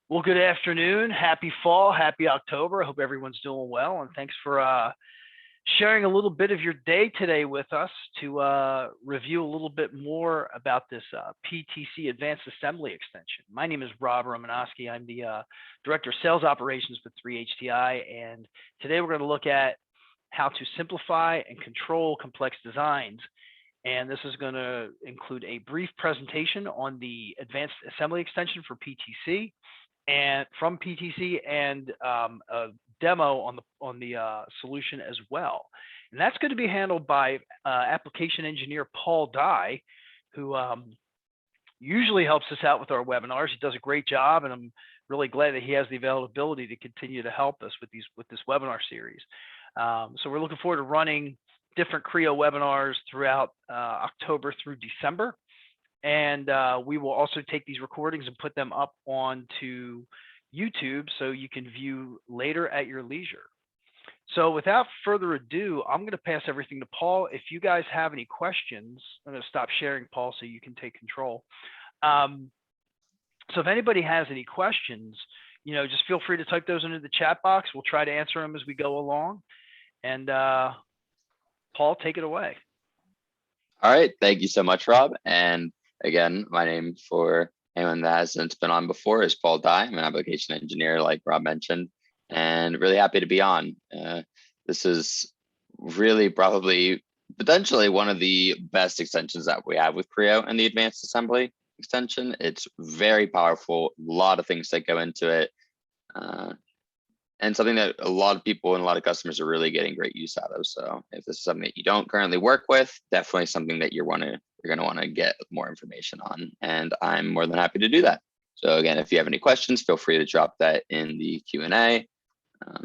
Well, good afternoon. Happy fall. Happy October. I hope everyone's doing well. And thanks for sharing a little bit of your day today with us to review a little bit more about this PTC Advanced Assembly Extension. My name is Rob Romanowski. I'm the Director of Sales Operations with 3HTI. And today we're going to look at how to simplify and control complex designs. And this is going to include a brief presentation on the Advanced Assembly Extension for PTC and from PTC and a demo on the solution as well. And that's going to be handled by application engineer Paul Dye, who usually helps us out with our webinars. He does a great job, and I'm really glad that he has the availability to continue to help us with this webinar series. So we're looking forward to running different Creo webinars throughout October through December. And we will also take these recordings and put them up onto YouTube so you can view later at your leisure. So without further ado, I'm going to pass everything to Paul. If you guys have any questions, I'm going to stop sharing, Paul, so you can take control. So if anybody has any questions, just feel free to type those into the chat box. We'll try to answer them as we go along. And Paul, take it away. All right. Thank you so much, Rob. And again, my name for anyone that hasn't been on before is Paul Dye. I'm an application engineer, like Rob mentioned, and really happy to be on. This is really probably potentially one of the best extensions that we have with Creo and the Advanced Assembly Extension. It's very powerful, a lot of things that go into it. And something that a lot of people and a lot of customers are really getting great use out of. So if this is something that you don't currently work with, definitely something that you're going to want to get more information on. And I'm more than happy to do that. So again, if you have any questions, feel free to drop that in the Q&A.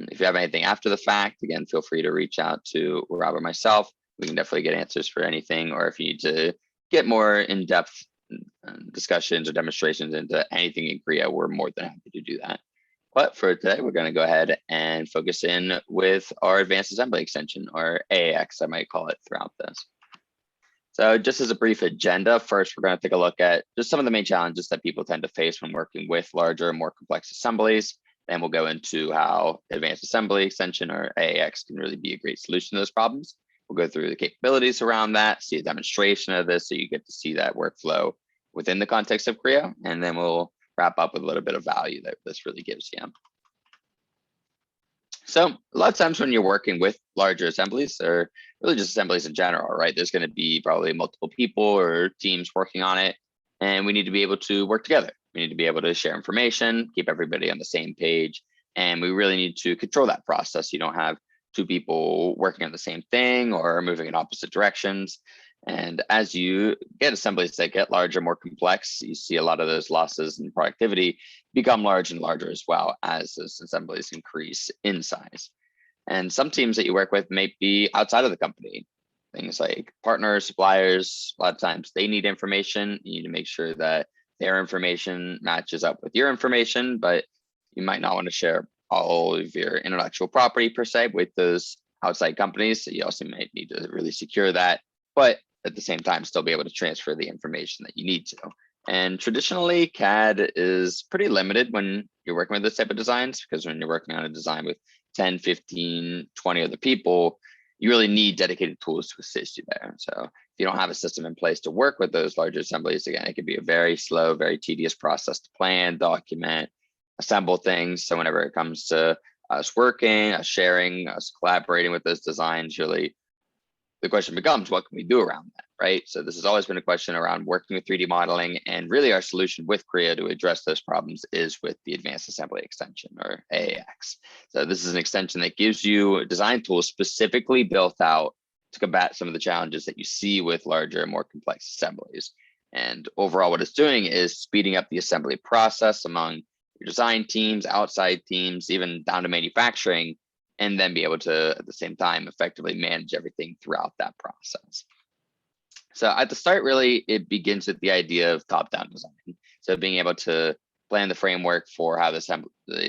If you have anything after the fact, again, feel free to reach out to Rob or myself. We can definitely get answers for anything, or if you need to get more in-depth discussions or demonstrations into anything in Creo, we're more than happy to do that. But for today, we're going to go ahead and focus in with our Advanced Assembly Extension, or AAX, I might call it throughout this. So just as a brief agenda, first, we're going to take a look at just some of the main challenges that people tend to face when working with larger, more complex assemblies. Then we'll go into how Advanced Assembly Extension, or AAX, can really be a great solution to those problems. We'll go through the capabilities around that, see a demonstration of this so you get to see that workflow within the context of Creo, and then we'll wrap up with a little bit of value that this really gives you. So a lot of times when you're working with larger assemblies, or really just assemblies in general, right, there's going to be probably multiple people or teams working on it, and we need to be able to work together. We need to be able to share information, keep everybody on the same page, and we really need to control that process. You don't have two people working on the same thing or moving in opposite directions. And as you get assemblies that get larger, more complex, you see a lot of those losses in productivity become large and larger as well as those assemblies increase in size. And some teams that you work with may be outside of the company. Things like partners, suppliers, a lot of times they need information. You need to make sure that their information matches up with your information, but you might not want to share all of your intellectual property per se with those outside companies. So you also might need to really secure that, but at the same time, still be able to transfer the information that you need to. And traditionally, CAD is pretty limited when you're working with this type of designs, because when you're working on a design with 10, 15, 20 other people, you really need dedicated tools to assist you there. So if you don't have a system in place to work with those larger assemblies, again, it can be a very slow, very tedious process to plan, document, assemble things. So whenever it comes to us working, us sharing, us collaborating with those designs, really, the question becomes, what can we do around that, right? So this has always been a question around working with 3D modeling, and really our solution with Creo to address those problems is with the Advanced Assembly Extension, or AAX. So this is an extension that gives you design tools specifically built out to combat some of the challenges that you see with larger, more complex assemblies. And overall, what it's doing is speeding up the assembly process among your design teams, outside teams, even down to manufacturing, and then be able to, at the same time, effectively manage everything throughout that process. So at the start, really, it begins with the idea of top-down design. So being able to plan the framework for how the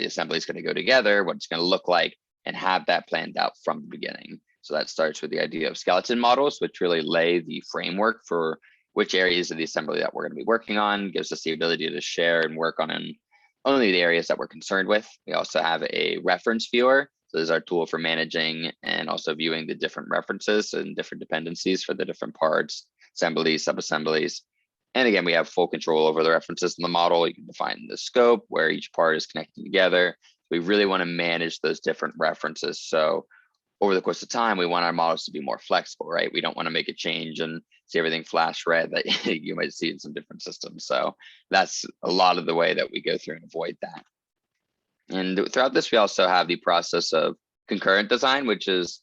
assembly is going to go together, what it's going to look like, and have that planned out from the beginning. So that starts with the idea of skeleton models, which really lay the framework for which areas of the assembly that we're going to be working on, gives us the ability to share and work on only the areas that we're concerned with. We also have a reference viewer. So this is our tool for managing and also viewing the different references and different dependencies for the different parts, assemblies, subassemblies. And again, we have full control over the references in the model. You can define the scope where each part is connected together. We really want to manage those different references. So over the course of time, we want our models to be more flexible, right? We don't want to make a change and see everything flash red that you might see in some different systems. So that's a lot of the way that we go through and avoid that. And throughout this, we also have the process of concurrent design, which is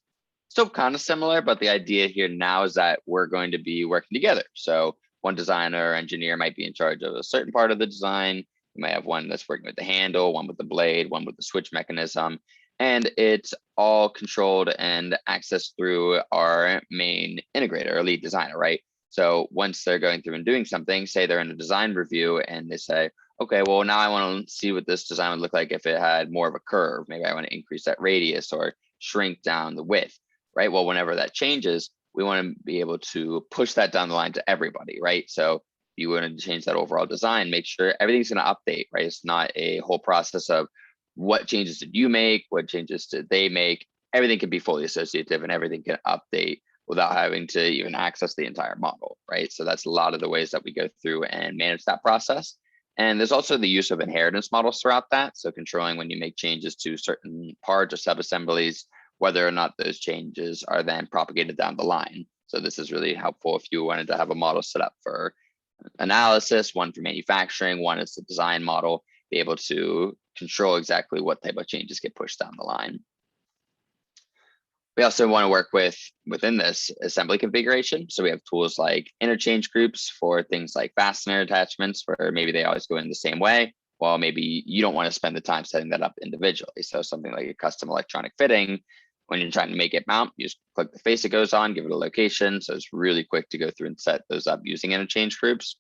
still kind of similar, but the idea here now is that we're going to be working together. So one designer or engineer might be in charge of a certain part of the design. You might have one that's working with the handle, one with the blade, one with the switch mechanism, and it's all controlled and accessed through our main integrator or lead designer, right? So once they're going through and doing something, say they're in a design review and they say, okay, well, now I want to see what this design would look like if it had more of a curve. Maybe I want to increase that radius or shrink down the width, right? Well, whenever that changes, we want to be able to push that down the line to everybody, right? So if you want to change that overall design, make sure everything's going to update, right? It's not a whole process of what changes did you make, what changes did they make. Everything can be fully associative and everything can update without having to even access the entire model, right? So that's a lot of the ways that we go through and manage that process. And there's also the use of inheritance models throughout that. So controlling when you make changes to certain parts or subassemblies, whether or not those changes are then propagated down the line. So this is really helpful if you wanted to have a model set up for analysis, one for manufacturing, one is the design model, be able to control exactly what type of changes get pushed down the line. We also want to work within this assembly configuration. So we have tools like interchange groups for things like fastener attachments, where maybe they always go in the same way. Well, maybe you don't want to spend the time setting that up individually. So something like a custom electronic fitting, when you're trying to make it mount, you just click the face it goes on, give it a location. So it's really quick to go through and set those up using interchange groups.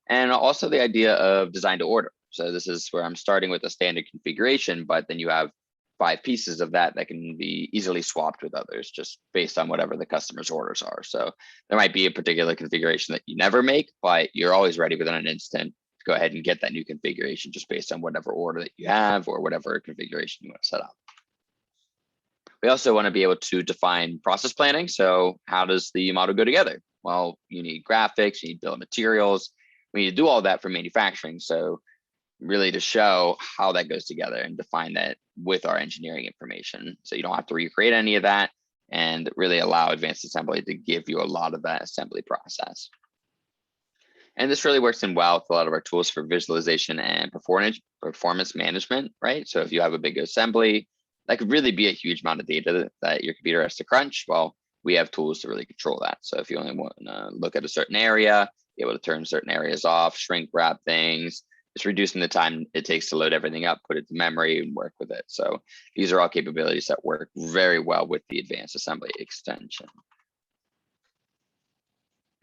And also the idea of design to order. So this is where I'm starting with a standard configuration, but then you have 5 pieces of that that can be easily swapped with others just based on whatever the customer's orders are. So there might be a particular configuration that you never make, but you're always ready within an instant to go ahead and get that new configuration just based on whatever order that you have or whatever configuration you want to set up. We also want to be able to define process planning. So how does the model go together? Well, you need graphics, you need bill of materials. We need to do all that for manufacturing. So really to show how that goes together and define that with our engineering information. So you don't have to recreate any of that and really allow Advanced Assembly to give you a lot of that assembly process. And this really works in well with a lot of our tools for visualization and performance management, right? So if you have a big assembly, that could really be a huge amount of data that your computer has to crunch. Well, we have tools to really control that. So if you only want to look at a certain area, be able to turn certain areas off, shrink wrap things, it's reducing the time it takes to load everything up, put it to memory and work with it. So these are all capabilities that work very well with the Advanced Assembly Extension.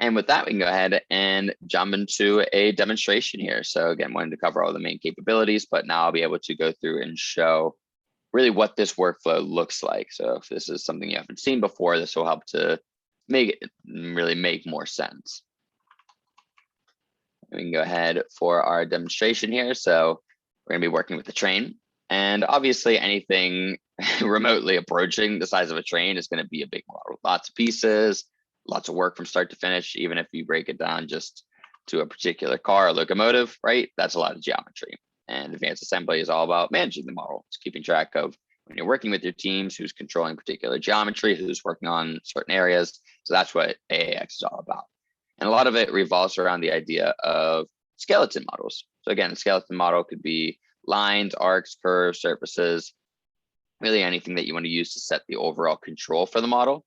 And with that, we can go ahead and jump into a demonstration here. So again, wanted to cover all the main capabilities, but now I'll be able to go through and show really what this workflow looks like. So if this is something you haven't seen before, this will help to make it really make more sense. We can go ahead for our demonstration here. So we're going to be working with the train, and obviously anything remotely approaching the size of a train is going to be a big model. Lots of pieces, lots of work from start to finish. Even if you break it down just to a particular car or locomotive, right? That's a lot of geometry. And Advanced Assembly is all about managing the model. It's keeping track of when you're working with your teams, who's controlling particular geometry, who's working on certain areas. So that's what AAX is all about. And a lot of it revolves around the idea of skeleton models. So again, a skeleton model could be lines, arcs, curves, surfaces, really anything that you want to use to set the overall control for the model.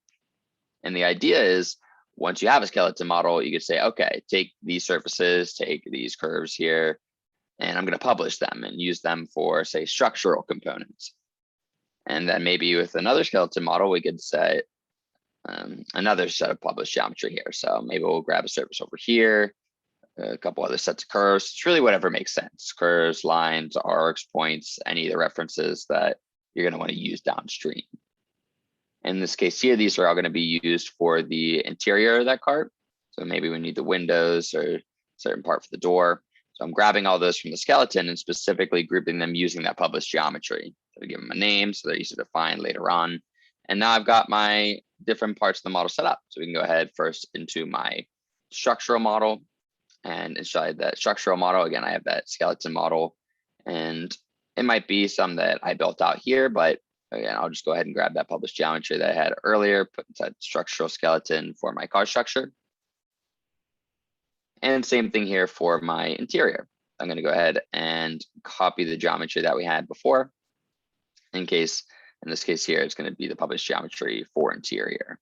And the idea is once you have a skeleton model, you could say, okay, take these surfaces, take these curves here, and I'm going to publish them and use them for, say, structural components. And then maybe with another skeleton model, we could say, another set of published geometry here. So maybe we'll grab a surface over here, a couple other sets of curves. It's really whatever makes sense. Curves, lines, arcs, points, any of the references that you're going to want to use downstream. In this case here, these are all going to be used for the interior of that cart. So maybe we need the windows or a certain part for the door. So I'm grabbing all those from the skeleton and specifically grouping them using that published geometry. So I give them a name so they're easy to find later on. And now I've got my different parts of the model set up. So we can go ahead first into my structural model. And inside that structural model, again, I have that skeleton model. And it might be some that I built out here, but again, I'll just go ahead and grab that published geometry that I had earlier, put inside structural skeleton for my car structure. And same thing here for my interior. I'm going to go ahead and copy the geometry that we had before. In this case here, it's going to be the published geometry for interior.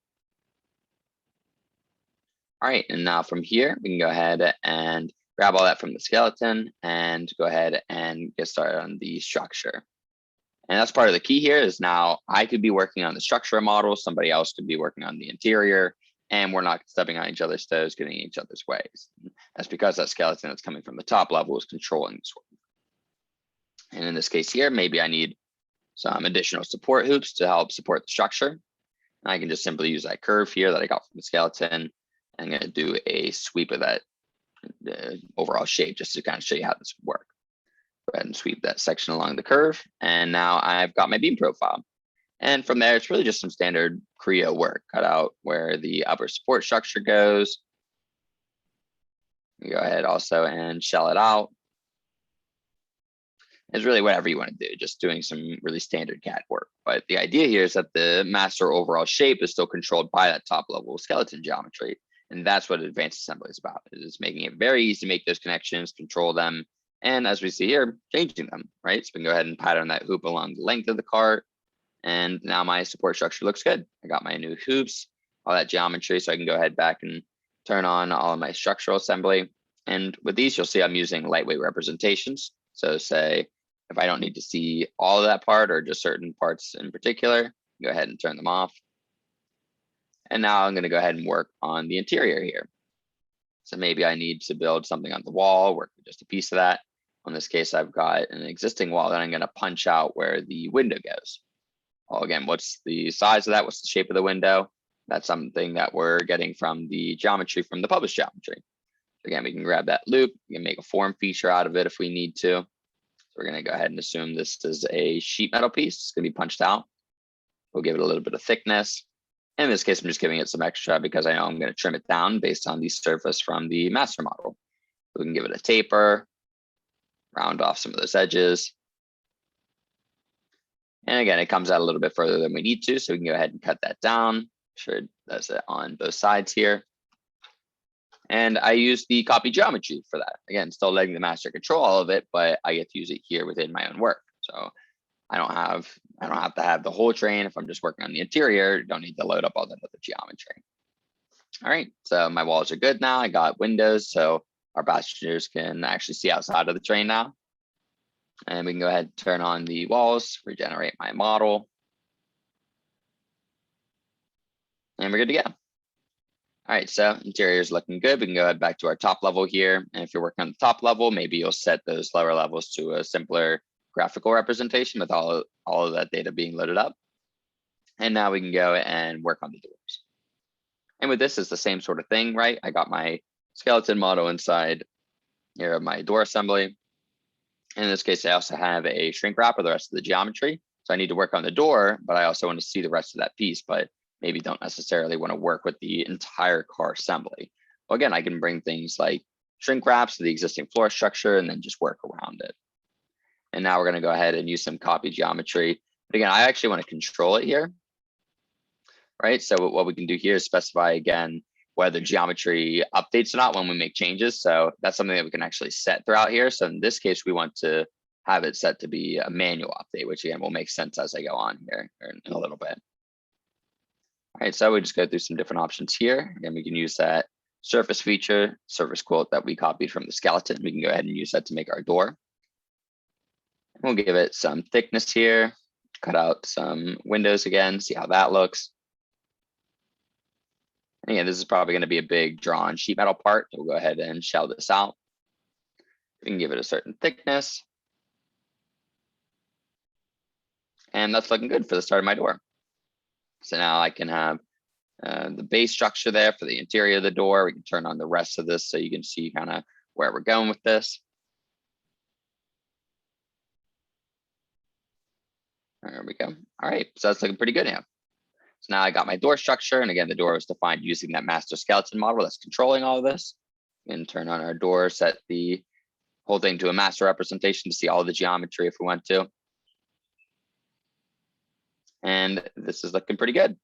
All right, and now from here, we can go ahead and grab all that from the skeleton and go ahead and get started on the structure. And that's part of the key here is now I could be working on the structure model, somebody else could be working on the interior, and we're not stepping on each other's toes, getting in each other's ways. That's because that skeleton that's coming from the top level is controlling this work. And in this case here, maybe I need some additional support hoops to help support the structure. And I can just simply use that curve here that I got from the skeleton. I'm going to do a sweep of that overall shape just to kind of show you how this would work. Go ahead and sweep that section along the curve. And now I've got my beam profile. And from there, it's really just some standard Creo work. Cut out where the upper support structure goes. You go ahead also and shell it out. It's really whatever you want to do, just doing some really standard CAD work. But the idea here is that the master overall shape is still controlled by that top level skeleton geometry. And that's what advanced assembly is about. It is making it very easy to make those connections, control them, and as we see here, changing them, right? So we can go ahead and pattern that hoop along the length of the cart. And now my support structure looks good. I got my new hoops, all that geometry, so I can go ahead back and turn on all of my structural assembly. And with these, you'll see I'm using lightweight representations. So say, if I don't need to see all of that part or just certain parts in particular, go ahead and turn them off. And now I'm going to go ahead and work on the interior here. So maybe I need to build something on the wall, work with just a piece of that. In this case, I've got an existing wall that I'm going to punch out where the window goes. Well, again, what's the size of that? What's the shape of the window? That's something that we're getting from the geometry from the published geometry. So again, we can grab that loop. We can make a form feature out of it if we need to. So we're going to go ahead and assume this is a sheet metal piece. It's going to be punched out. We'll give it a little bit of thickness. In this case, I'm just giving it some extra because I know I'm going to trim it down based on the surface from the master model. So we can give it a taper, round off some of those edges. And again, it comes out a little bit further than we need to, so we can go ahead and cut that down. Sure it does it on both sides here. And I use the copy geometry for that. Again, still letting the master control all of it, but I get to use it here within my own work. So I don't have to have the whole train. If I'm just working on the interior, don't need to load up all that other geometry. All right, so my walls are good now. I got windows, so our passengers can actually see outside of the train now. And we can go ahead and turn on the walls, regenerate my model. And we're good to go. All right, so interior is looking good. We can go ahead back to our top level here. And if you're working on the top level, maybe you'll set those lower levels to a simpler graphical representation with all of that data being loaded up. And now we can go and work on the doors. And with this, it's the same sort of thing, right? I got my skeleton model inside here of my door assembly. In this case, I also have a shrink wrap of the rest of the geometry. So I need to work on the door, but I also want to see the rest of that piece, but maybe don't necessarily want to work with the entire car assembly. Well, again, I can bring things like shrink wraps to the existing floor structure and then just work around it. And now we're going to go ahead and use some copy geometry. But again, I actually want to control it here, right? So what we can do here is specify again whether geometry updates or not when we make changes. So that's something that we can actually set throughout here. So in this case, we want to have it set to be a manual update, which again will make sense as I go on here in a little bit. All right, so we just go through some different options here. Again, we can use that surface feature, surface quote that we copied from the skeleton. We can go ahead and use that to make our door. We'll give it some thickness here, cut out some windows again, see how that looks. And again, this is probably going to be a big drawn sheet metal part. So we'll go ahead and shell this out. We can give it a certain thickness. And that's looking good for the start of my door. So now I can have the base structure there for the interior of the door. We can turn on the rest of this so you can see kind of where we're going with this. There we go. All right, so that's looking pretty good now. So now I got my door structure, and again, the door was defined using that master skeleton model that's controlling all of this. And turn on our door, set the whole thing to a master representation to see all the geometry if we want to. And this is looking pretty good.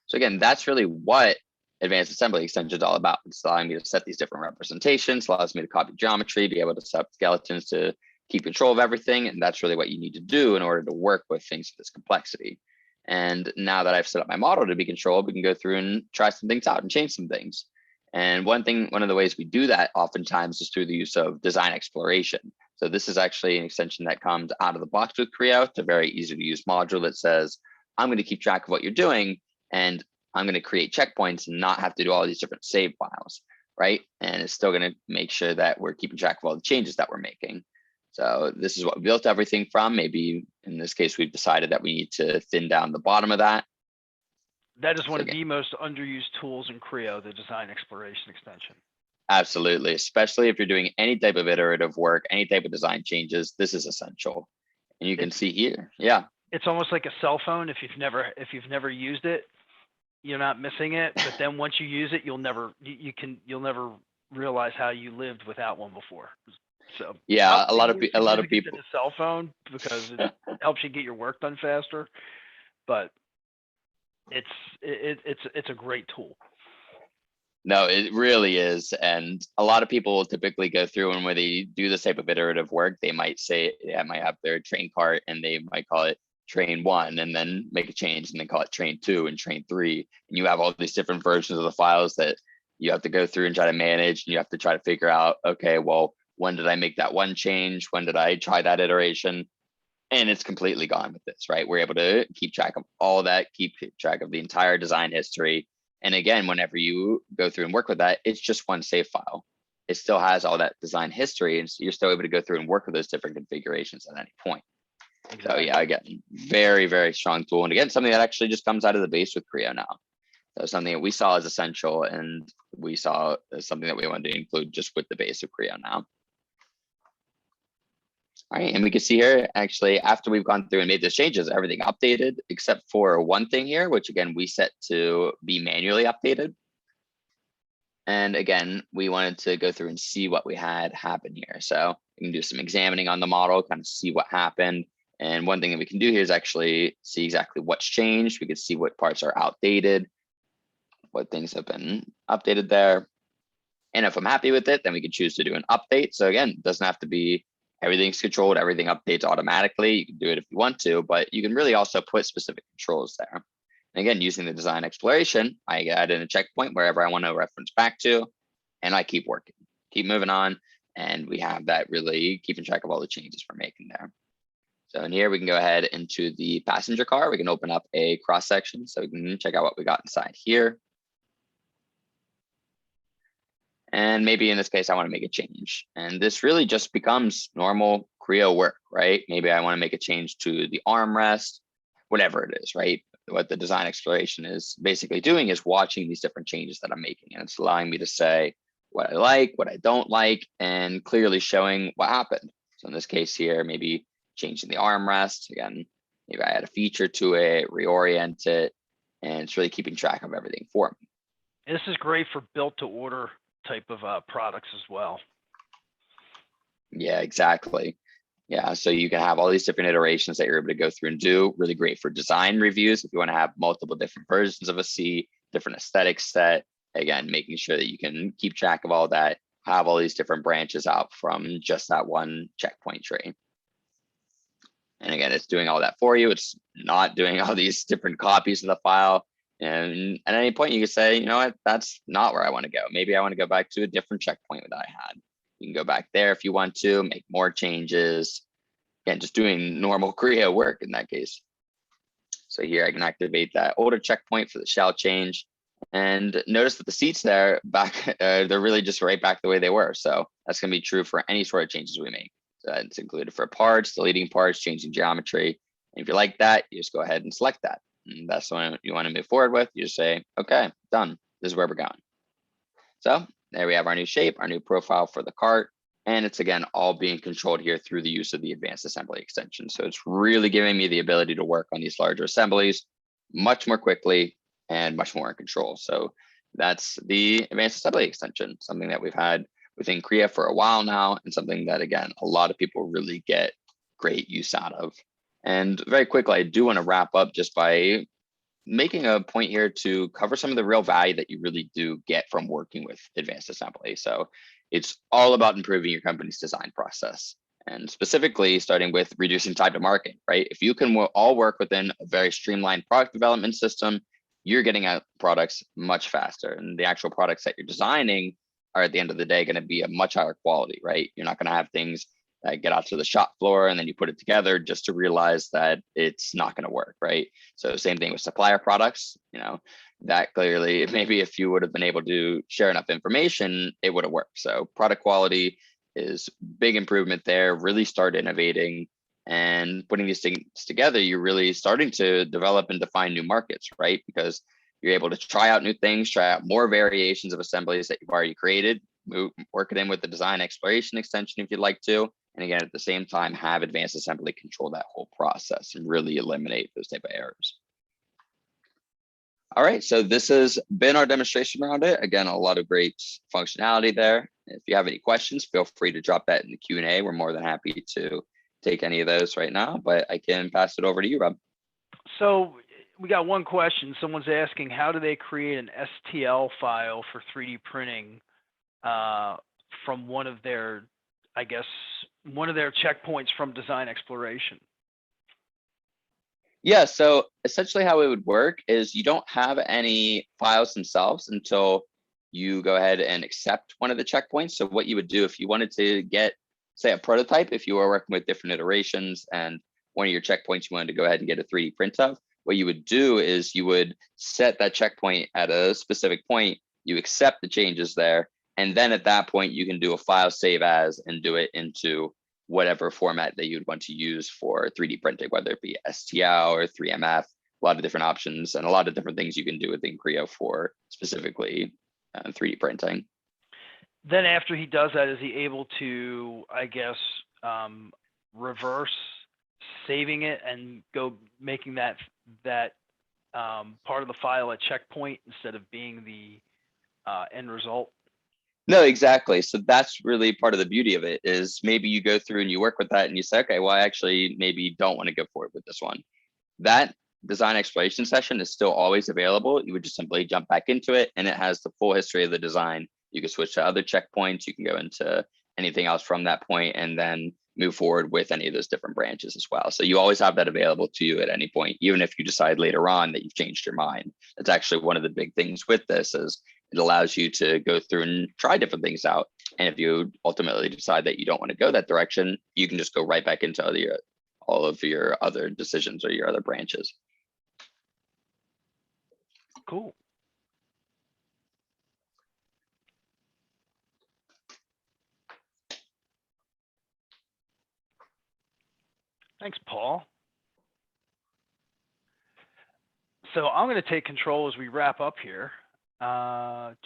So again, that's really what Advanced Assembly Extension is all about. It's allowing me to set these different representations, allows me to copy geometry, be able to set up skeletons to keep control of everything. And that's really what you need to do in order to work with things of this complexity. And now that I've set up my model to be controlled, we can go through and try some things out and change some things. And one of the ways we do that oftentimes is through the use of design exploration. So this is actually an extension that comes out of the box with Creo. It's a very easy to use module that says, I'm going to keep track of what you're doing, and I'm going to create checkpoints and not have to do all these different save files, right? And it's still going to make sure that we're keeping track of all the changes that we're making. So this is what we built everything from. Maybe in this case, we've decided that we need to thin down the bottom of that. That is one of the most underused tools in Creo, the design exploration extension. Absolutely, especially if you're doing any type of iterative work, any type of design changes, this is essential. And you can see here, yeah. It's almost like a cell phone. If you've never used it, you're not missing it. But then once you use it, you'll never realize how you lived without one before. So yeah, a lot of people a cell phone because it helps you get your work done faster. But it's a great tool. No, it really is. And a lot of people will typically go through, and when they do this type of iterative work, they might say, I might have their train cart and they might call it train 1 and then make a change and then call it train 2 and train 3. And you have all these different versions of the files that you have to go through and try to manage. And you have to try to figure out, okay, well, when did I make that one change? When did I try that iteration? And it's completely gone with this, right? We're able to keep track of all that, keep track of the entire design history. And again, whenever you go through and work with that, it's just one save file. It still has all that design history, and so you're still able to go through and work with those different configurations at any point. Exactly. So yeah, again, very, very strong tool. And again, something that actually just comes out of the base with Creo now. So something that we saw as essential, and we saw as something that we wanted to include just with the base of Creo now. All right, and we can see here, actually, after we've gone through and made those changes, everything updated, except for one thing here, which again, we set to be manually updated. And again, we wanted to go through and see what we had happen here. So we can do some examining on the model, kind of see what happened. And one thing that we can do here is actually see exactly what's changed. We can see what parts are outdated, what things have been updated there. And if I'm happy with it, then we can choose to do an update. So again, it doesn't have to be everything's controlled, everything updates automatically. You can do it if you want to, but you can really also put specific controls there. And again, using the design exploration, I add in a checkpoint wherever I want to reference back to, and I keep working, keep moving on. And we have that really keeping track of all the changes we're making there. So in here, we can go ahead into the passenger car. We can open up a cross section so we can check out what we got inside here. And maybe in this case, I want to make a change. And this really just becomes normal Creo work, right? Maybe I want to make a change to the armrest, whatever it is, right? What the design exploration is basically doing is watching these different changes that I'm making. And it's allowing me to say what I like, what I don't like, and clearly showing what happened. So in this case here, maybe changing the armrest. Again, maybe I add a feature to it, reorient it, and it's really keeping track of everything for me. And this is great for built to order type of products as well. Yeah, exactly. Yeah, so you can have all these different iterations that you're able to go through and do. Really great for design reviews if you want to have multiple different versions of a C, different aesthetics set. Again, making sure that you can keep track of all that, have all these different branches out from just that one checkpoint tree. And again, it's doing all that for you. It's not doing all these different copies of the file. And at any point you can say, you know what, that's not where I want to go. Maybe I want to go back to a different checkpoint that I had. You can go back there if you want to, make more changes. Again, just doing normal Creo work in that case. So here I can activate that older checkpoint for the shell change. And notice that the seats there back, they're really just right back the way they were. So that's going to be true for any sort of changes we make. So it's included for parts, deleting parts, changing geometry. And if you like that, you just go ahead and select that. And that's the one you want to move forward with. You just say, okay, done. This is where we're going. So there we have our new shape, our new profile for the cart. And it's, again, all being controlled here through the use of the Advanced Assembly Extension. So it's really giving me the ability to work on these larger assemblies much more quickly and much more in control. So that's the Advanced Assembly Extension, something that we've had within Creo for a while now, and something that, again, a lot of people really get great use out of. And very quickly, I do want to wrap up just by making a point here to cover some of the real value that you really do get from working with Advanced Assembly. So it's all about improving your company's design process, and specifically starting with reducing time to market, right? If you can all work within a very streamlined product development system, you're getting out products much faster, and the actual products that you're designing are, at the end of the day, going to be a much higher quality, right? You're not going to have things that get out to the shop floor and then you put it together just to realize that it's not going to work, right? So same thing with supplier products, that clearly, maybe if you would have been able to share enough information, it would have worked. So product quality is big improvement there. Really start innovating and putting these things together. You're really starting to develop and define new markets, right? Because you're able to try out new things, try out more variations of assemblies that you've already created, work it in with the design exploration extension if you'd like to. And again, at the same time, have Advanced Assembly control that whole process and really eliminate those type of errors. All right, so this has been our demonstration around it. Again, a lot of great functionality there. If you have any questions, feel free to drop that in the Q&A. We're more than happy to take any of those right now, but I can pass it over to you, Rob. So we got one question. Someone's asking, how do they create an STL file for 3D printing from one of their checkpoints from design exploration? Yeah, so essentially how it would work is you don't have any files themselves until you go ahead and accept one of the checkpoints. So what you would do if you wanted to get, say, a prototype, if you were working with different iterations and one of your checkpoints you wanted to go ahead and get a 3D print of, what you would do is you would set that checkpoint at a specific point, you accept the changes there, and then at that point, you can do a file save as and do it into whatever format that you'd want to use for 3D printing, whether it be STL or 3MF, a lot of different options and a lot of different things you can do within Creo for specifically 3D printing. Then after he does that, is he able to, reverse saving it and go making that part of the file a checkpoint instead of being the end result? No, exactly. So that's really part of the beauty of it is maybe you go through and you work with that and you say, okay, well, I actually maybe don't want to go forward with this one. That design exploration session is still always available. You would just simply jump back into it and it has the full history of the design. You can switch to other checkpoints. You can go into anything else from that point and then move forward with any of those different branches as well. So you always have that available to you at any point, even if you decide later on that you've changed your mind. That's actually one of the big things with this is it allows you to go through and try different things out. And if you ultimately decide that you don't want to go that direction, you can just go right back into all of your other decisions or your other branches. Cool. Thanks, Paul. So I'm going to take control as we wrap up here. There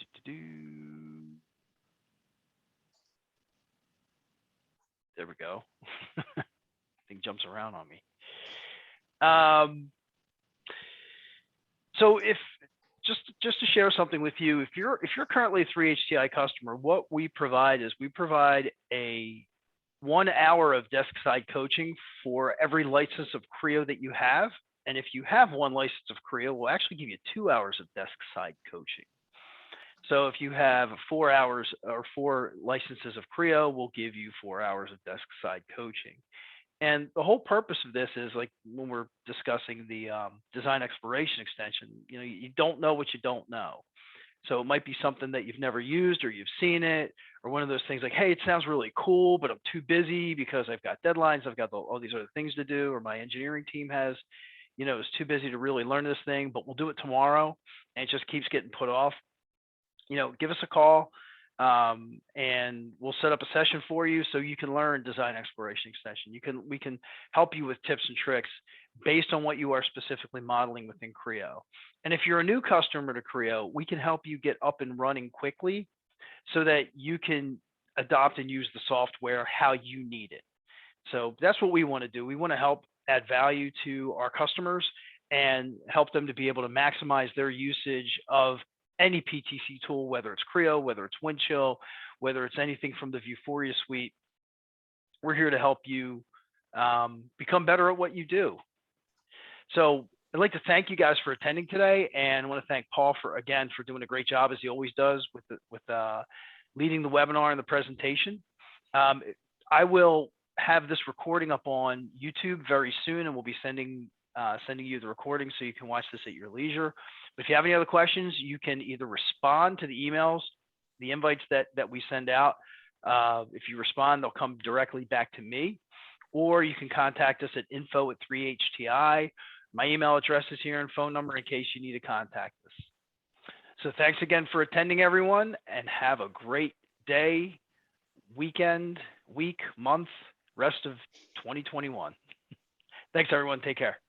we go. Thing jumps around on me. So if just to share something with you, if you're currently a 3HTI customer, what we provide is we provide a 1 hour of desk side coaching for every license of Creo that you have. And if you have one license of Creo, we'll actually give you 2 hours of desk side coaching. So if you have 4 hours or 4 licenses of Creo, we'll give you 4 hours of desk side coaching. And the whole purpose of this is, like when we're discussing the design exploration extension, you don't know what you don't know. So it might be something that you've never used or you've seen it, or one of those things like, hey, it sounds really cool, but I'm too busy because I've got deadlines, I've got all these other things to do, or my engineering team is too busy to really learn this thing, but we'll do it tomorrow, and it just keeps getting put off. Give us a call and we'll set up a session for you so you can learn design exploration extension. We can help you with tips and tricks based on what you are specifically modeling within Creo. And if you're a new customer to Creo, we can help you get up and running quickly so that you can adopt and use the software how you need it. So that's what we want to do. We want to help add value to our customers and help them to be able to maximize their usage of any PTC tool, whether it's Creo, whether it's Windchill, whether it's anything from the Vuforia suite. We're here to help you become better at what you do. So I'd like to thank you guys for attending today, and I want to thank Paul for doing a great job, as he always does, with leading the webinar and the presentation. I will have this recording up on YouTube very soon, and we'll be sending you the recording so you can watch this at your leisure. But if you have any other questions, you can either respond to the emails, the invites that we send out. If you respond, they'll come directly back to me, or you can contact us at info@3HTI. My email address is here and phone number in case you need to contact us. So thanks again for attending, everyone, and have a great day, weekend, week, month, rest of 2021. Thanks, everyone. Take care.